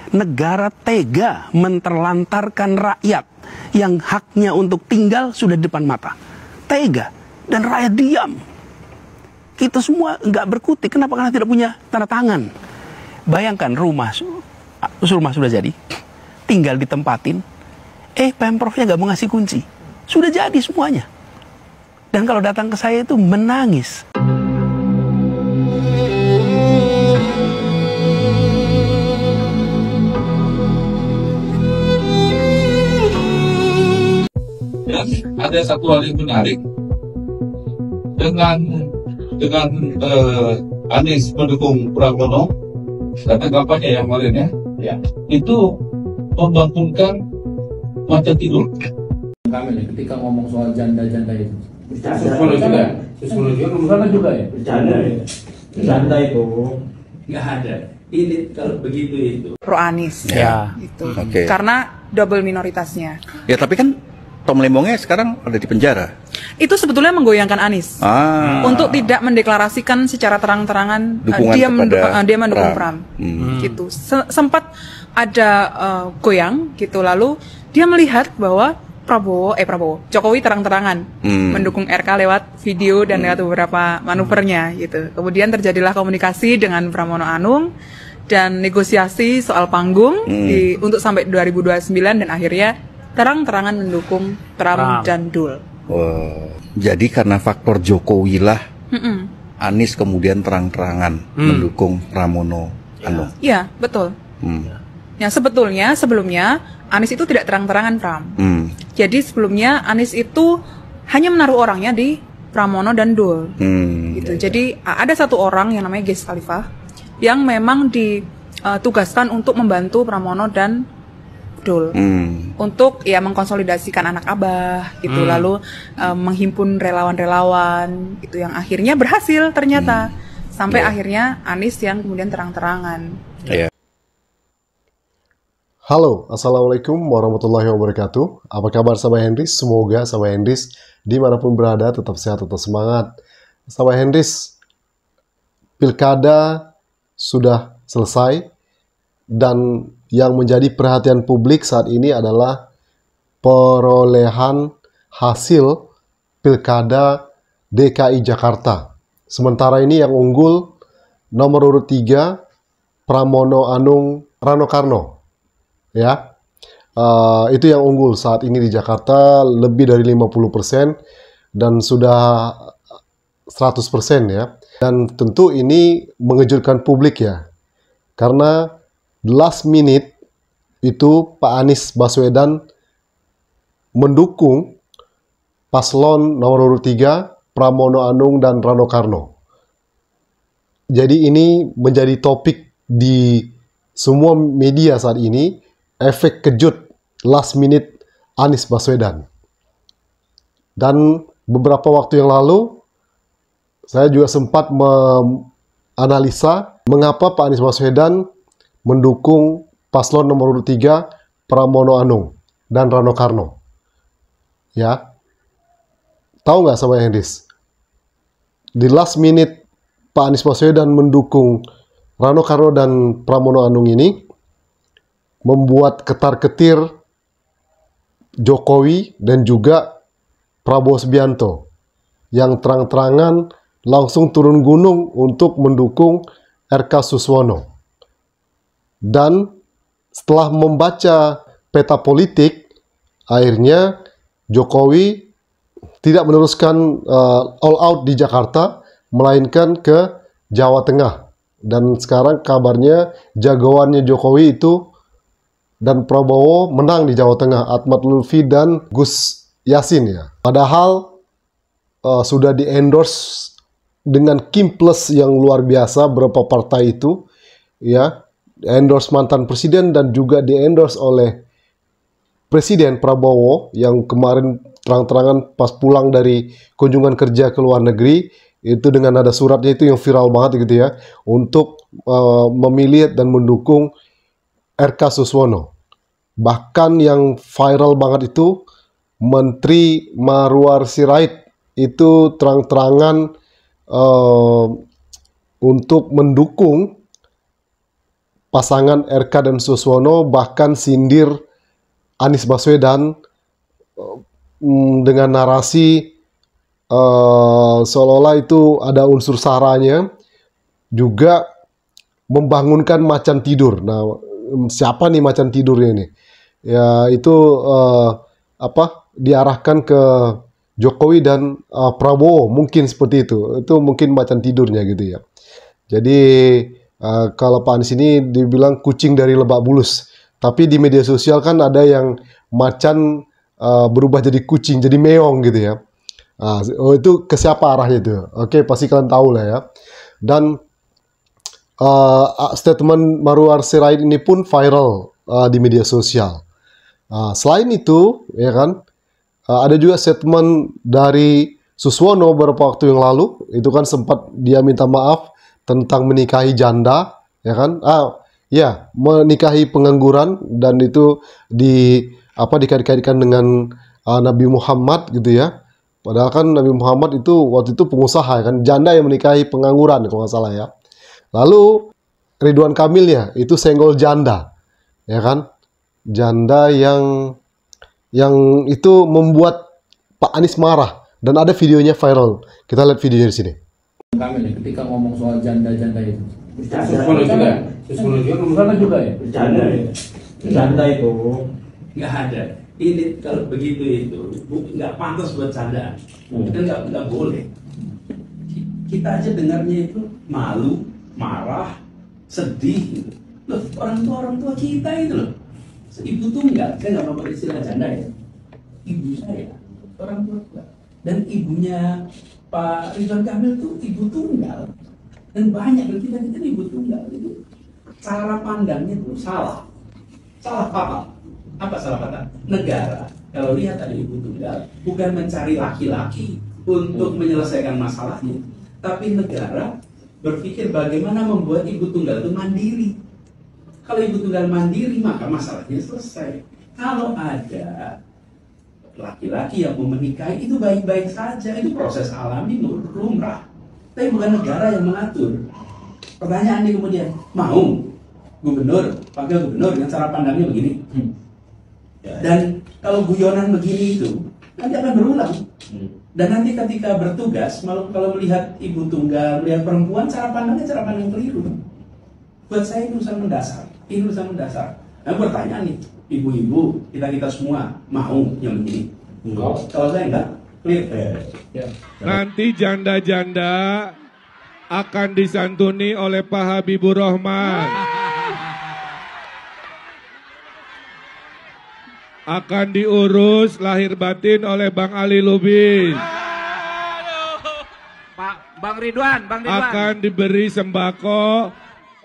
Negara tega menterlantarkan rakyat yang haknya untuk tinggal sudah di depan mata. Tega. Dan rakyat diam. Kita semua nggak berkutik. Kenapa? Karena tidak punya tanda tangan. Bayangkan rumah sudah jadi. Tinggal ditempatin. Pemprovnya nggak mau ngasih kunci. Sudah jadi semuanya. Dan kalau datang ke saya itu menangis. Dan ada satu hal yang menarik dengan Anies mendukung Pramono karena kampanye yang kemarin ya, itu membangunkan macam tidur. Kami ketika ngomong soal janda-janda itu, Bercanda juga ya? Bercanda itu nggak ada. Ini kalau begitu itu. Pro Anies, Ya. gitu. Oke. Karena double minoritasnya. Ya tapi kan Tom Lembongnya sekarang ada di penjara. Itu sebetulnya menggoyangkan Anies untuk tidak mendeklarasikan secara terang-terangan Dukungan dia mendukung Pram. Gitu. Sempat ada goyang gitu, lalu dia melihat bahwa Jokowi terang-terangan mendukung RK lewat video dan lewat beberapa manuvernya gitu. Kemudian terjadilah komunikasi dengan Pramono Anung dan negosiasi soal panggung untuk sampai 2029 dan akhirnya terang-terangan mendukung Pram dan Dul. Jadi karena faktor Jokowi lah Anies kemudian terang-terangan mendukung Pramono Anung. Iya, betul. Ya, sebetulnya sebelumnya Anies itu tidak terang-terangan Pram. Jadi sebelumnya Anies itu hanya menaruh orangnya di Pramono dan Dul. Gitu. Jadi ada satu orang yang namanya Ges Khalifah yang memang ditugaskan untuk membantu Pramono dan Dul. Untuk ya mengkonsolidasikan anak abah gitu, lalu menghimpun relawan-relawan gitu yang akhirnya berhasil ternyata. Sampai akhirnya Anies yang kemudian terang-terangan. Halo, Assalamualaikum warahmatullahi wabarakatuh. Apa kabar sahabat Hendris? Semoga sahabat Hendris dimanapun berada tetap sehat, tetap semangat. Sahabat Hendris, pilkada sudah selesai dan yang menjadi perhatian publik saat ini adalah perolehan hasil pilkada DKI Jakarta. Sementara ini yang unggul nomor urut 3 Pramono Anung Rano Karno. Ya, itu yang unggul saat ini di Jakarta, lebih dari 50% dan sudah 100% ya. Dan tentu ini mengejutkan publik ya, karena last minute itu Pak Anies Baswedan mendukung paslon nomor urut 3 Pramono Anung dan Rano Karno. Jadi ini menjadi topik di semua media saat ini. Efek kejut last minute Anies Baswedan. Dan beberapa waktu yang lalu saya juga sempat menganalisa mengapa Pak Anies Baswedan mendukung paslon nomor urut 3 Pramono Anung dan Rano Karno. Ya. Tahu nggak sama Hendis? Di last minute Pak Anies Baswedan mendukung Rano Karno dan Pramono Anung ini membuat ketar-ketir Jokowi dan juga Prabowo Subianto yang terang-terangan langsung turun gunung untuk mendukung RK Suswono. Dan setelah membaca peta politik, akhirnya Jokowi tidak meneruskan all out di Jakarta, melainkan ke Jawa Tengah. Dan sekarang kabarnya jagoannya Jokowi itu dan Prabowo menang di Jawa Tengah, Ahmad Lutfi dan Gus Yassin ya. Padahal sudah di-endorse dengan Kim-plus yang luar biasa beberapa partai itu ya, endorse mantan presiden dan juga di-endorse oleh Presiden Prabowo yang kemarin terang-terangan pas pulang dari kunjungan kerja ke luar negeri itu dengan ada suratnya itu yang viral banget gitu ya, untuk memilih dan mendukung RK Suswono. Bahkan yang viral banget itu Menteri Marwar Sirait itu terang-terangan untuk mendukung pasangan RK dan Suswono bahkan sindir Anies Baswedan dengan narasi seolah-olah itu ada unsur saranya, juga membangunkan macan tidur. Nah, siapa nih macan tidurnya ini? Ya itu diarahkan ke Jokowi dan Prabowo, mungkin seperti itu. Itu mungkin macan tidurnya gitu ya. Jadi kalau Pak Anies ini dibilang kucing dari Lebak Bulus, tapi di media sosial kan ada yang macan berubah jadi kucing, jadi meong gitu ya. Itu ke siapa arahnya itu? Oke, pasti kalian tahu lah ya. Dan statement Marwar Sirait ini pun viral di media sosial. Selain itu, ya kan, ada juga statement dari Suswono beberapa waktu yang lalu. Itu kan sempat dia minta maaf tentang menikahi janda, ya kan? Menikahi pengangguran, dan itu dikait-kaitkan dengan Nabi Muhammad gitu ya. Padahal kan Nabi Muhammad itu waktu itu pengusaha kan, janda yang menikahi pengangguran kalau nggak salah ya. Lalu Ridwan Kamil ya, itu senggol janda, ya kan, janda yang itu membuat Pak Anies marah, dan ada videonya viral. Kita lihat videonya di sini. Kamil ya, ketika ngomong soal janda-janda itu. Suswono juga. Suswono juga ya. Janda itu nggak ada. Ini kalau begitu itu nggak pantas buat candaan, dan nggak boleh. Kita aja dengarnya itu malu, marah, sedih gitu. Loh, orang tua kita itu loh, ibu tunggal, saya nggak mau pakai istilah janda ya, ibu saya orang tua, dan ibunya Pak Ridwan Kamil tuh ibu tunggal, dan banyak dari kita ibu tunggal itu cara pandangnya itu salah fatal. Apa salah kata? Negara, kalau lihat ada ibu tunggal, bukan mencari laki-laki untuk menyelesaikan masalahnya, tapi negara berpikir bagaimana membuat ibu tunggal itu mandiri. Kalau ibu tunggal mandiri, maka masalahnya selesai. Kalau ada laki-laki yang mau menikahi, itu baik-baik saja, itu proses alami, lumrah. Tapi bukan negara yang mengatur. Pertanyaannya kemudian, mau gubernur, wakil gubernur dengan cara pandangnya begini? Dan kalau guyonan begini itu nanti akan berulang. Dan nanti ketika bertugas, kalau melihat ibu tunggal, melihat perempuan, cara pandang keliru. Buat saya ini urusan mendasar. Nah, bertanya nih, ibu-ibu, kita semua mau yang begini? Kalau saya enggak, clear. Nanti janda-janda akan disantuni oleh Pak Habibur Rahman. Akan diurus lahir batin oleh Bang Ali Lubis. Bang Ridwan. Akan diberi sembako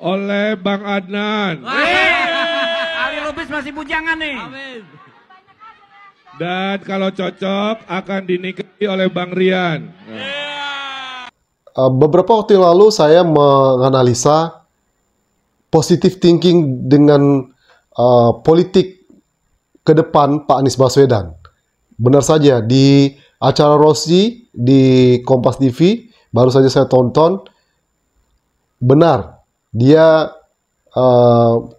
oleh Bang Adnan. Ali Lubis masih bujangan nih. Amin. Dan kalau cocok akan dinikahi oleh Bang Rian. Beberapa waktu yang lalu saya menganalisa positive thinking dengan politik ke depan Pak Anies Baswedan. Benar saja, di acara Rossi di Kompas TV, baru saja saya tonton, benar, dia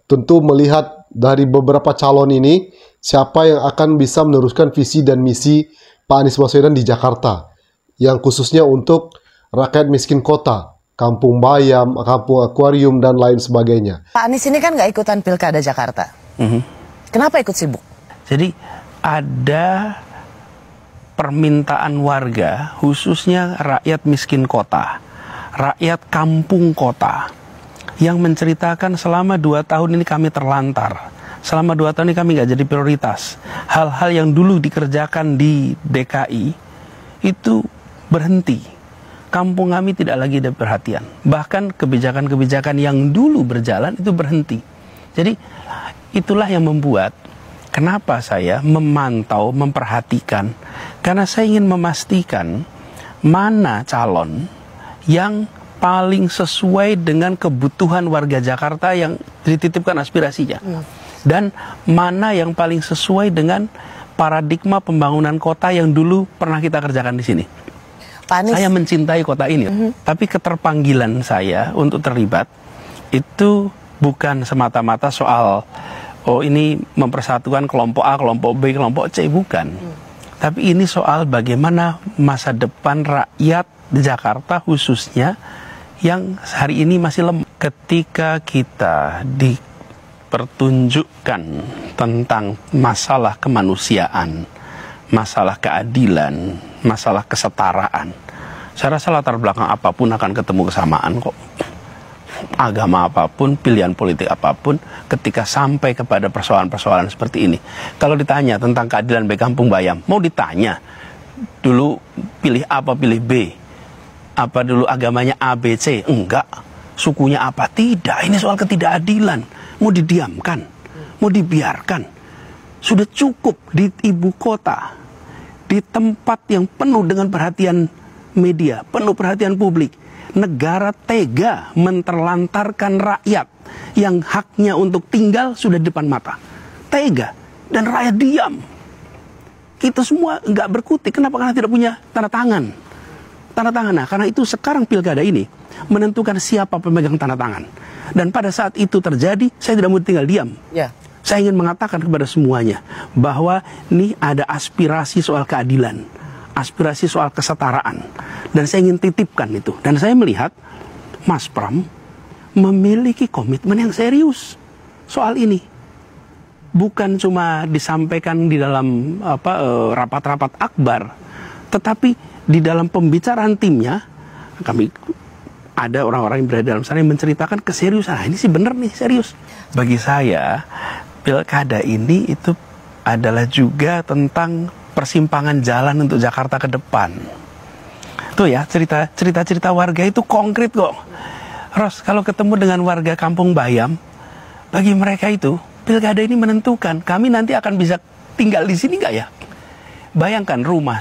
tentu melihat dari beberapa calon ini, siapa yang akan bisa meneruskan visi dan misi Pak Anies Baswedan di Jakarta, yang khususnya untuk rakyat miskin kota, kampung bayam, kampung akuarium, dan lain sebagainya. Pak Anies ini kan nggak ikutan Pilkada Jakarta. Kenapa ikut sibuk? Jadi ada permintaan warga, khususnya rakyat miskin kota, rakyat kampung kota, yang menceritakan selama 2 tahun ini kami terlantar. Selama 2 tahun ini kami nggak jadi prioritas. Hal-hal yang dulu dikerjakan di DKI itu berhenti. Kampung kami tidak lagi ada perhatian. Bahkan kebijakan-kebijakan yang dulu berjalan itu berhenti. Jadi itulah yang membuat kenapa saya memantau, memperhatikan. Karena saya ingin memastikan mana calon yang paling sesuai dengan kebutuhan warga Jakarta yang dititipkan aspirasinya. Dan mana yang paling sesuai dengan paradigma pembangunan kota yang dulu pernah kita kerjakan di sini. Pak Anies. Saya mencintai kota ini, tapi keterpanggilan saya untuk terlibat itu bukan semata-mata soal oh ini mempersatukan kelompok A, kelompok B, kelompok C, bukan. Tapi ini soal bagaimana masa depan rakyat di Jakarta khususnya yang hari ini masih lemah. Ketika kita dipertunjukkan tentang masalah kemanusiaan, masalah keadilan, masalah kesetaraan, saya rasa latar belakang apapun akan ketemu kesamaan kok. Agama apapun, pilihan politik apapun, ketika sampai kepada persoalan-persoalan seperti ini. Kalau ditanya tentang keadilan bagi Kampung Bayam, mau ditanya dulu pilih A apa pilih B? Apa dulu agamanya A, B, C? Enggak. Sukunya apa? Tidak. Ini soal ketidakadilan. Mau didiamkan? Mau dibiarkan? Sudah cukup di ibu kota, di tempat yang penuh dengan perhatian media, penuh perhatian publik. Negara tega menterlantarkan rakyat yang haknya untuk tinggal sudah di depan mata. Tega. Dan rakyat diam. Kita semua nggak berkutik. Kenapa? Karena tidak punya tanda tangan. Tanda tangan. Nah, karena itu sekarang pilkada ini menentukan siapa pemegang tanda tangan. Dan pada saat itu terjadi, saya tidak mau tinggal diam. Ya. Saya ingin mengatakan kepada semuanya bahwa ini ada aspirasi soal keadilan, aspirasi soal kesetaraan. Dan saya ingin titipkan itu. Dan saya melihat Mas Pram memiliki komitmen yang serius soal ini. Bukan cuma disampaikan di dalam rapat-rapat akbar, tetapi di dalam pembicaraan timnya, kami ada orang-orang yang berada dalam sana yang menceritakan keseriusan. Nah, ini sih bener nih, serius. Bagi saya, pilkada ini itu adalah juga tentang persimpangan jalan untuk Jakarta ke depan. Tuh ya, cerita-cerita warga itu konkret kok. Ros, kalau ketemu dengan warga Kampung Bayam, bagi mereka itu, pilkada ini menentukan, kami nanti akan bisa tinggal di sini nggak ya? Bayangkan rumah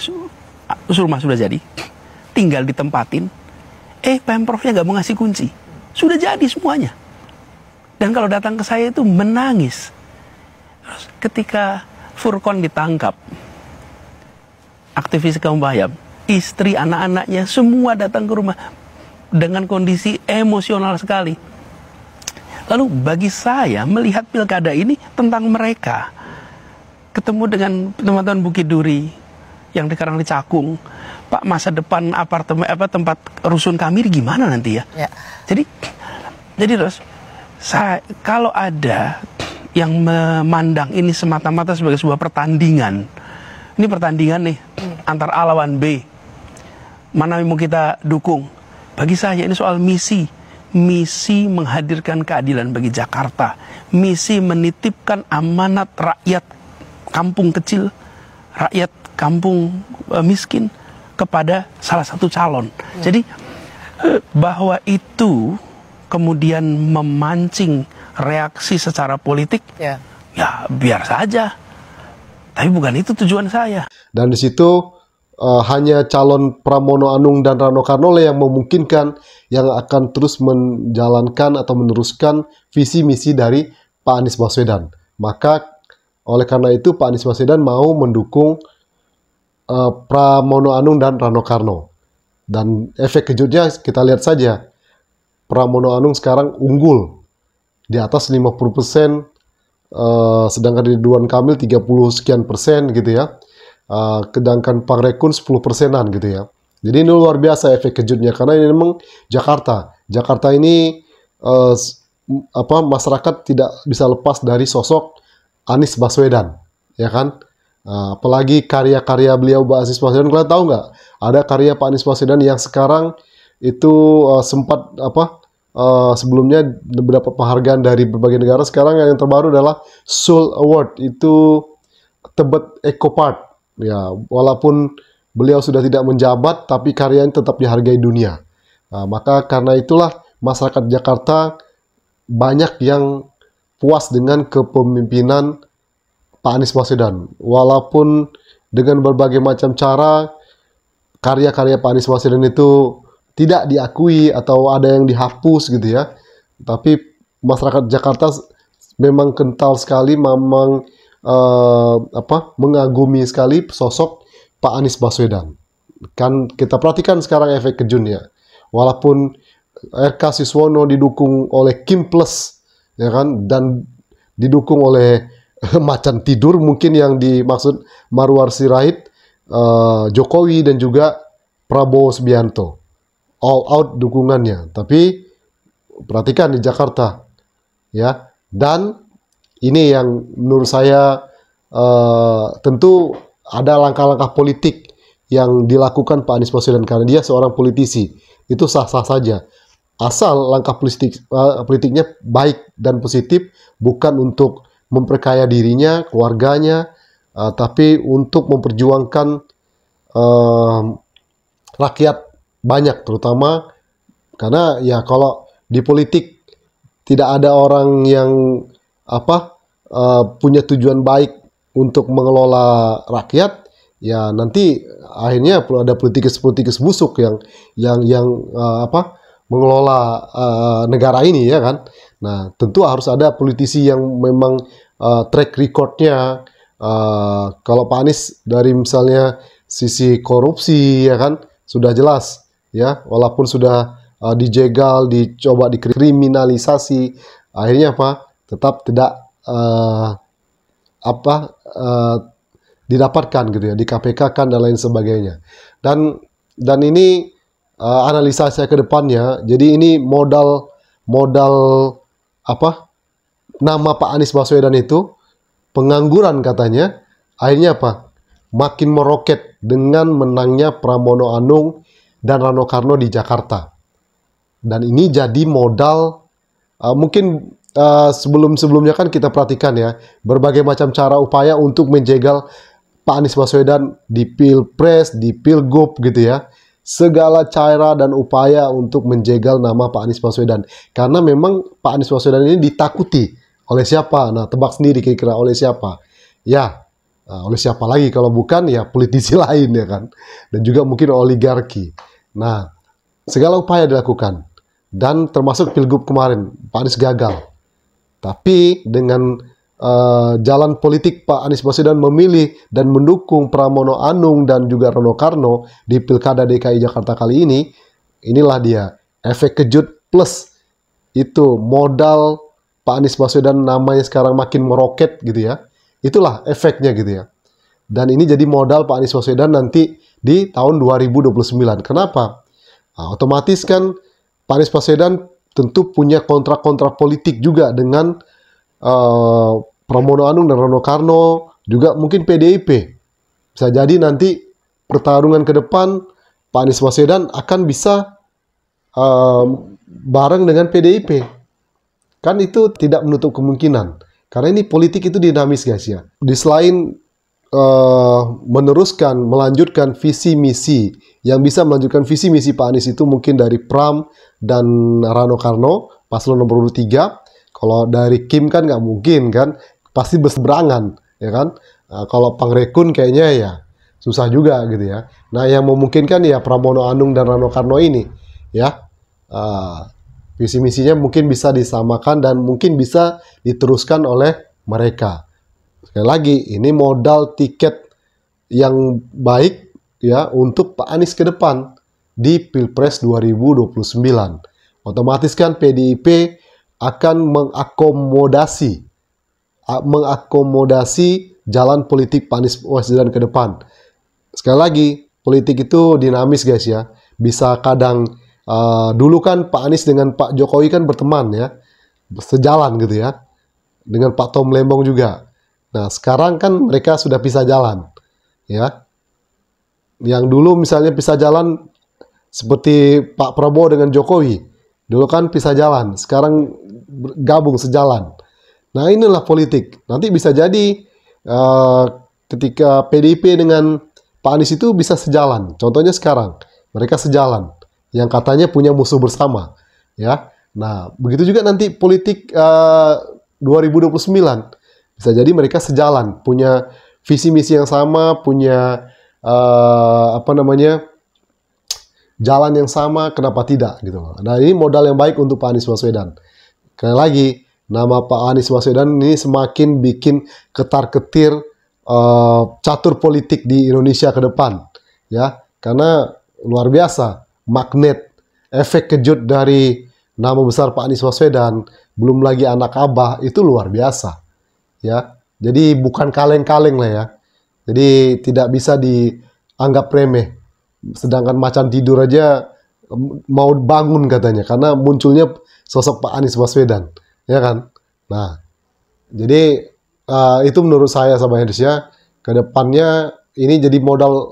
sudah jadi, tinggal ditempatin, Pemprovnya nggak mau ngasih kunci, sudah jadi semuanya. Dan kalau datang ke saya itu menangis. Terus ketika Furkon ditangkap, aktivis Kampung Bayam, istri, anak-anaknya semua datang ke rumah dengan kondisi emosional sekali. Lalu bagi saya melihat pilkada ini tentang mereka. Ketemu dengan teman-teman Bukit Duri yang sekarang di Cakung, Pak, masa depan apartemen tempat rusun kami gimana nanti ya? Ya. Jadi terus kalau ada yang memandang ini semata-mata sebagai sebuah pertandingan, ini pertandingan nih antar A lawan B, mana yang mau kita dukung? Bagi saya ini soal misi menghadirkan keadilan bagi Jakarta, misi menitipkan amanat rakyat kampung kecil, rakyat kampung miskin kepada salah satu calon. Jadi bahwa itu kemudian memancing reaksi secara politik, ya biar saja. Tapi bukan itu tujuan saya. Dan di situ hanya calon Pramono Anung dan Rano Karno yang memungkinkan yang akan terus menjalankan atau meneruskan visi misi dari Pak Anies Baswedan. Maka oleh karena itu Pak Anies Baswedan mau mendukung Pramono Anung dan Rano Karno. Dan efek kejutnya kita lihat saja, Pramono Anung sekarang unggul di atas 50%, sedangkan Ridwan Kamil 30 sekian persen gitu ya. Sedangkan Pak Rekun 10%-an gitu ya. Jadi ini luar biasa efek kejutnya, karena ini memang Jakarta. Jakarta ini masyarakat tidak bisa lepas dari sosok Anies Baswedan, ya kan? Apalagi karya-karya beliau Pak Anies Baswedan, kalian tahu nggak? Ada karya Pak Anies Baswedan yang sekarang itu sempat sebelumnya beberapa penghargaan dari berbagai negara. Sekarang yang terbaru adalah Soul Award, itu Tebet Eco Park. Ya, walaupun beliau sudah tidak menjabat, tapi karyanya tetap dihargai dunia. Maka karena itulah masyarakat Jakarta banyak yang puas dengan kepemimpinan Pak Anies Baswedan. Walaupun dengan berbagai macam cara karya-karya Pak Anies Baswedan itu tidak diakui atau ada yang dihapus gitu ya. Tapi masyarakat Jakarta memang kental sekali, memang mengagumi sekali sosok Pak Anies Baswedan. Kan kita perhatikan sekarang efek kejutnya. Walaupun RK Siswono didukung oleh Kim Plus ya kan, dan didukung oleh macan tidur mungkin yang dimaksud Marwar Sirait, Jokowi dan juga Prabowo Subianto, all out dukungannya. Tapi perhatikan di Jakarta, ya, dan ini yang menurut saya tentu ada langkah-langkah politik yang dilakukan Pak Anies Baswedan karena dia seorang politisi, itu sah-sah saja. Asal langkah politiknya baik dan positif, bukan untuk memperkaya dirinya, keluarganya, tapi untuk memperjuangkan rakyat banyak, terutama karena ya kalau di politik tidak ada orang yang punya tujuan baik untuk mengelola rakyat, ya nanti akhirnya ada politikus busuk yang mengelola negara ini, ya kan. Nah, tentu harus ada politisi yang memang track recordnya, kalau Pak Anies dari misalnya sisi korupsi, ya kan, sudah jelas, ya, walaupun sudah dijegal, dicoba dikriminalisasi, akhirnya tetap tidak didapatkan gitu ya, di KPK kan dan lain sebagainya. Dan ini analisa saya ke depannya, jadi ini modal nama Pak Anies Baswedan itu pengangguran katanya, akhirnya makin meroket dengan menangnya Pramono Anung dan Rano Karno di Jakarta. Dan ini jadi modal, mungkin sebelumnya kan kita perhatikan ya, berbagai macam cara upaya untuk menjegal Pak Anies Baswedan di Pilpres, di Pilgub gitu ya. Segala cara dan upaya untuk menjegal nama Pak Anies Baswedan. Karena memang Pak Anies Baswedan ini ditakuti oleh siapa? Nah, tebak sendiri kira-kira oleh siapa? Ya, oleh siapa lagi kalau bukan ya politisi lain, ya kan. Dan juga mungkin oligarki. Nah, segala upaya dilakukan. Dan termasuk Pilgub kemarin, Pak Anies gagal. Tapi dengan jalan politik Pak Anies Baswedan memilih dan mendukung Pramono Anung dan juga Rano Karno di Pilkada DKI Jakarta kali ini, inilah dia efek kejut plus itu modal Pak Anies Baswedan namanya sekarang makin meroket gitu ya. Itulah efeknya gitu ya. Dan ini jadi modal Pak Anies Baswedan nanti di tahun 2029. Kenapa? Nah, otomatis kan Pak Anies Baswedan tentu punya kontrak-kontrak politik juga dengan Pramono Anung dan Rano Karno, juga mungkin PDIP. Bisa jadi nanti pertarungan ke depan Pak Anies Baswedan akan bisa bareng dengan PDIP. Kan itu tidak menutup kemungkinan. Karena ini politik itu dinamis guys ya. Di selain melanjutkan visi misi, yang bisa melanjutkan visi misi Pak Anies itu mungkin dari Pram dan Rano Karno, paslon nomor 3. Kalau dari Kim kan nggak mungkin kan, pasti berseberangan, ya kan. Kalau Pangrekun kayaknya ya susah juga gitu ya. Nah, yang memungkinkan ya Pramono Anung dan Rano Karno ini, ya. Visi misinya mungkin bisa disamakan dan mungkin bisa diteruskan oleh mereka. Sekali lagi, ini modal tiket yang baik ya untuk Pak Anies ke depan di Pilpres 2029. Otomatis kan PDIP akan mengakomodasi jalan politik Pak Anies Baswedan ke depan. Sekali lagi, politik itu dinamis guys ya. Bisa kadang dulu kan Pak Anies dengan Pak Jokowi kan berteman ya, sejalan gitu ya, dengan Pak Tom Lembong juga. Nah, sekarang kan mereka sudah pisah jalan ya. Yang dulu misalnya pisah jalan seperti Pak Prabowo dengan Jokowi, dulu kan pisah jalan, sekarang gabung sejalan. Nah, inilah politik. Nanti bisa jadi ketika PDIP dengan Pak Anies itu bisa sejalan. Contohnya sekarang mereka sejalan, yang katanya punya musuh bersama, ya. Nah, begitu juga nanti politik 2029 bisa jadi mereka sejalan, punya visi misi yang sama, punya jalan yang sama, kenapa tidak gitu loh. Nah, ini modal yang baik untuk Pak Anies Baswedan. Sekali lagi, nama Pak Anies Baswedan ini semakin bikin ketar-ketir catur politik di Indonesia ke depan, ya, karena luar biasa magnet efek kejut dari nama besar Pak Anies Baswedan belum lagi anak abah, itu luar biasa. Ya, jadi bukan kaleng-kaleng lah ya. Jadi tidak bisa dianggap remeh. Sedangkan macan tidur aja mau bangun katanya, karena munculnya sosok Pak Anies Baswedan, ya kan? Nah, jadi itu menurut saya sahabat Indonesia, ke depannya ini jadi modal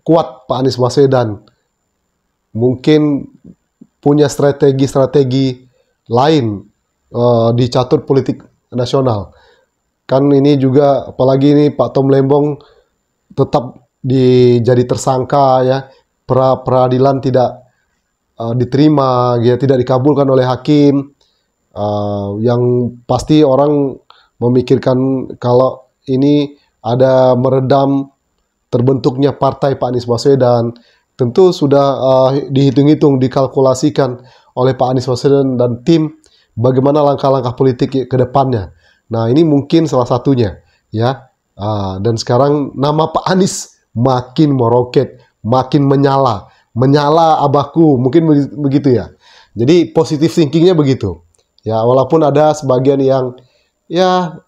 kuat Pak Anies Baswedan. Mungkin punya strategi-strategi lain di catur politik nasional. Kan ini juga, apalagi ini Pak Tom Lembong tetap jadi tersangka ya, peradilan tidak diterima, ya, tidak dikabulkan oleh hakim. Yang pasti orang memikirkan kalau ini ada meredam terbentuknya partai Pak Anies Baswedan. Tentu sudah dihitung-hitung, dikalkulasikan oleh Pak Anies Baswedan dan tim bagaimana langkah-langkah politik ke depannya. Nah, ini mungkin salah satunya ya. Dan sekarang nama Pak Anies makin meroket, makin menyala abahku, mungkin begitu ya. Jadi positive thinkingnya begitu. Ya, walaupun ada sebagian yang ya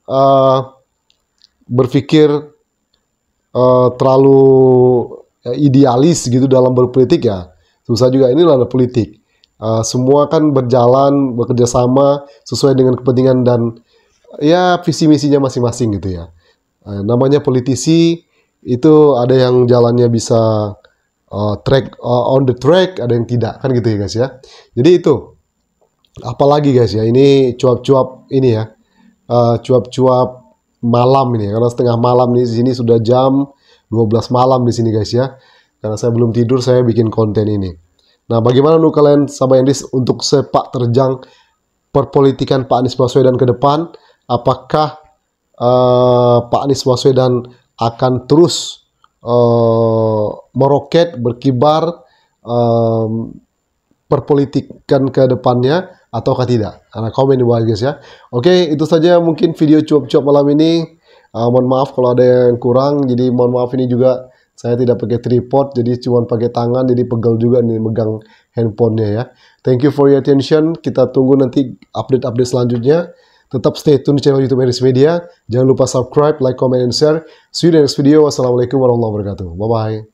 berpikir terlalu idealis gitu dalam berpolitik, ya susah juga. Ini adalah politik. Semua kan berjalan, bekerja sama sesuai dengan kepentingan dan ya visi misinya masing-masing gitu ya. Namanya politisi itu ada yang jalannya bisa on the track, ada yang tidak, kan gitu ya guys ya. Jadi itu, apalagi guys ya, ini cuap-cuap ini ya, cuap-cuap malam ini, karena setengah malam di sini sudah jam 12 malam di sini guys ya. Karena saya belum tidur, saya bikin konten ini. Nah, bagaimana menurut kalian sahabat Indis untuk sepak terjang perpolitikan Pak Anies Baswedan ke depan? Apakah Pak Anies Baswedan akan terus meroket, berkibar perpolitikan ke depannya ataukah tidak? Karena komen di bawah guys ya. Oke, itu saja mungkin video cuap-cuap malam ini. Mohon maaf kalau ada yang kurang. Jadi mohon maaf, ini juga saya tidak pakai tripod, jadi cuma pakai tangan, jadi pegel juga nih megang handphonenya ya. Thank you for your attention. Kita tunggu nanti update-update selanjutnya. Tetap stay tune di channel YouTube Indis Media. Jangan lupa subscribe, like, comment, and share. See you in the next video. Wassalamualaikum warahmatullahi wabarakatuh. Bye-bye.